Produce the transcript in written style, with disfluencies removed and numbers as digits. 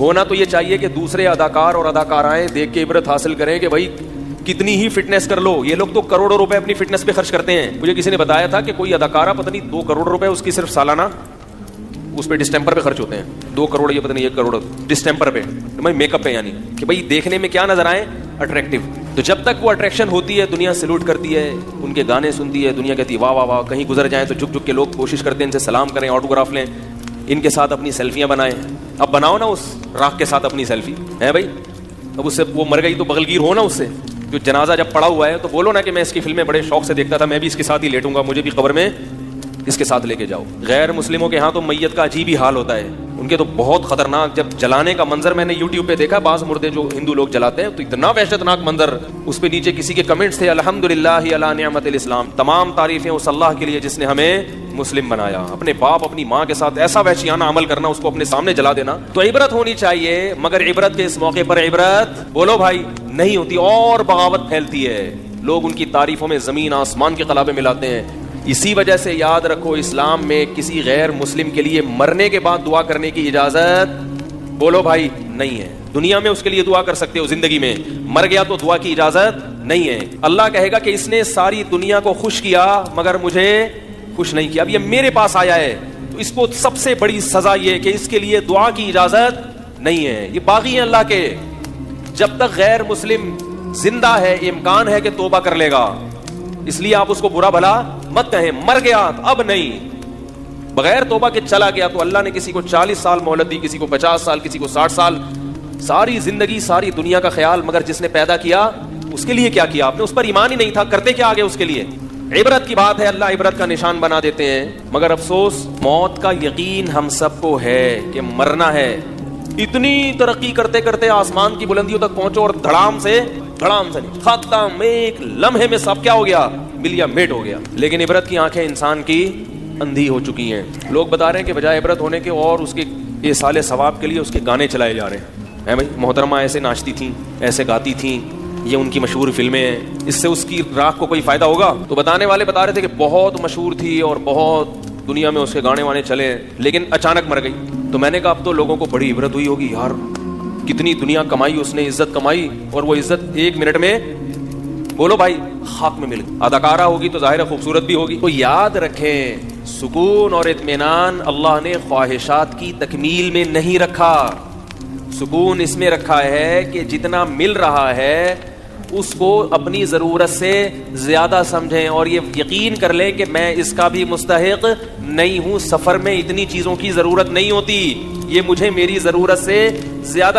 ہونا تو یہ چاہیے کہ دوسرے اداکار اور اداکارائیں دیکھ کے عبرت حاصل کریں کہ بھائی کتنی ہی فٹنس کر لو. یہ لوگ تو کروڑوں روپے اپنی فٹنس پہ خرچ کرتے ہیں. مجھے کسی نے بتایا تھا کہ کوئی اداکارہ پتہ نہیں 2 کروڑ روپے اس کی صرف سالانہ اس پہ ڈسٹمپر پہ خرچ ہوتے ہیں. 2 کروڑ یہ پتہ نہیں 1 کروڑ ڈسٹمپر پہ, میک اپ پہ, یعنی کہ بھائی دیکھنے میں کیا نظر آئے, اٹریکٹیو. تو جب تک وہ اٹریکشن ہوتی ہے دنیا سلوٹ کرتی ہے, ان کے گانے سنتی ہے, دنیا کہتی ہے واہ واہ واہ. کہیں گزر جائیں تو جھک جھک کے لوگ کوشش کرتے ہیں ان سے سلام کریں, آٹوگراف لیں, ان کے ساتھ اپنی سیلفیاں بنائیں. اب بناؤ نا اس راکھ کے ساتھ اپنی سیلفی ہے بھائی. اب اس سے وہ مر گئی تو بغلگیر ہو نا اس سے. جو جنازہ جب پڑا ہوا ہے تو بولو نا کہ میں اس کی فلمیں بڑے شوق سے دیکھتا تھا, میں بھی اس کے ساتھ ہی لیٹوں گا, مجھے بھی قبر میں اس کے ساتھ لے کے جاؤ. غیر مسلموں کے ہاں تو میت کا عجیب ہی حال ہوتا ہے. ان کے تو بہت خطرناک, جب جلانے کا منظر میں نے یوٹیوب پہ دیکھا, بعض مردے جو ہندو لوگ جلاتے ہیں تو اتنا وحشتناک منظر. اس پہ نیچے کسی کے کمنٹس تھے, الحمدللہ علی نعمت الاسلام, تمام تعریفیں اس اللہ کے لیے جس نے ہمیں مسلم بنایا. اپنے باپ اپنی ماں کے ساتھ ایسا وحشیانہ عمل کرنا, اس کو اپنے سامنے جلا دینا. تو عبرت ہونی چاہیے, مگر عبرت کے اس موقع پر عبرت بولو بھائی نہیں ہوتی, اور بغاوت پھیلتی ہے. لوگ ان کی تعریفوں میں زمین آسمان کے قلابے ملاتے ہیں. اسی وجہ سے یاد رکھو, اسلام میں کسی غیر مسلم کے لیے مرنے کے بعد دعا کرنے کی اجازت بولو بھائی نہیں ہے. دنیا میں اس کے لیے دعا کر سکتے ہو, زندگی میں مر گیا تو دعا کی اجازت نہیں ہے. اللہ کہے گا کہ اس نے ساری دنیا کو خوش کیا مگر مجھے خوش نہیں کیا. اب یہ میرے پاس آیا ہے تو اس کو سب سے بڑی سزا یہ کہ اس کے لیے دعا کی اجازت نہیں ہے. یہ باغی ہیں اللہ کے. جب تک غیر مسلم زندہ ہے امکان ہے کہ توبہ کر لے گا, اس لیے آپ اس کو برا بھلا مت کہیں. مر گیا اب نہیں, بغیر توبہ کے چلا گیا تو اللہ نے کسی کو 40 سال مہلت دی, کسی کو 50 سال, کسی کو 60 سال, ساری زندگی ساری دنیا کا خیال. مگر جس نے پیدا کیا اس کے لیے کیا کیا آپ نے؟ اس پر ایمان ہی نہیں تھا, کرتے کیا آگے اس کے لیے؟ عبرت کی بات ہے, اللہ عبرت کا نشان بنا دیتے ہیں. مگر افسوس موت کا یقین ہم سب کو ہے کہ مرنا ہے. اتنی ترقی کرتے کرتے آسمان کی بلندیوں تک پہنچو اور دھڑام سے نہیں, ختم, ایک لمحے میں سب کیا ہو گیا, ملیا میٹ ہو گیا. لیکن عبرت کی آنکھیں انسان کی اندھی ہو چکی ہیں. لوگ بتا رہے ہیں کہ بجائے عبرت ہونے کے اور اس کے ایصال ثواب کے لیے اس کے گانے چلائے جا رہے ہیں. بھائی محترمہ ایسے ناچتی تھیں, ایسے گاتی تھیں, یہ ان کی مشہور فلمیں ہیں, اس سے اس کی راکھ کو کوئی فائدہ ہوگا؟ تو بتانے والے بتا رہے تھے کہ بہت مشہور تھی اور بہت دنیا میں اس کے گانے وانے چلے, لیکن اچانک مر گئی. تو میں نے کہا اب تو لوگوں کو بڑی عبرت ہوئی ہوگی, یار کتنی دنیا کمائی اس نے, عزت کمائی, اور وہ عزت 1 منٹ میں بولو بھائی خاک میں مل گئی. اداکارہ ہوگی تو ظاہر ہے خوبصورت بھی ہوگی. تو یاد رکھیں, سکون اور اطمینان اللہ نے خواہشات کی تکمیل میں نہیں رکھا. سکون اس میں رکھا ہے کہ جتنا مل رہا ہے اس کو اپنی ضرورت سے زیادہ سمجھیں, اور یہ یقین کر لیں کہ میں اس کا بھی مستحق نہیں ہوں. سفر میں اتنی چیزوں کی ضرورت نہیں ہوتی, یہ مجھے میری ضرورت سے زیادہ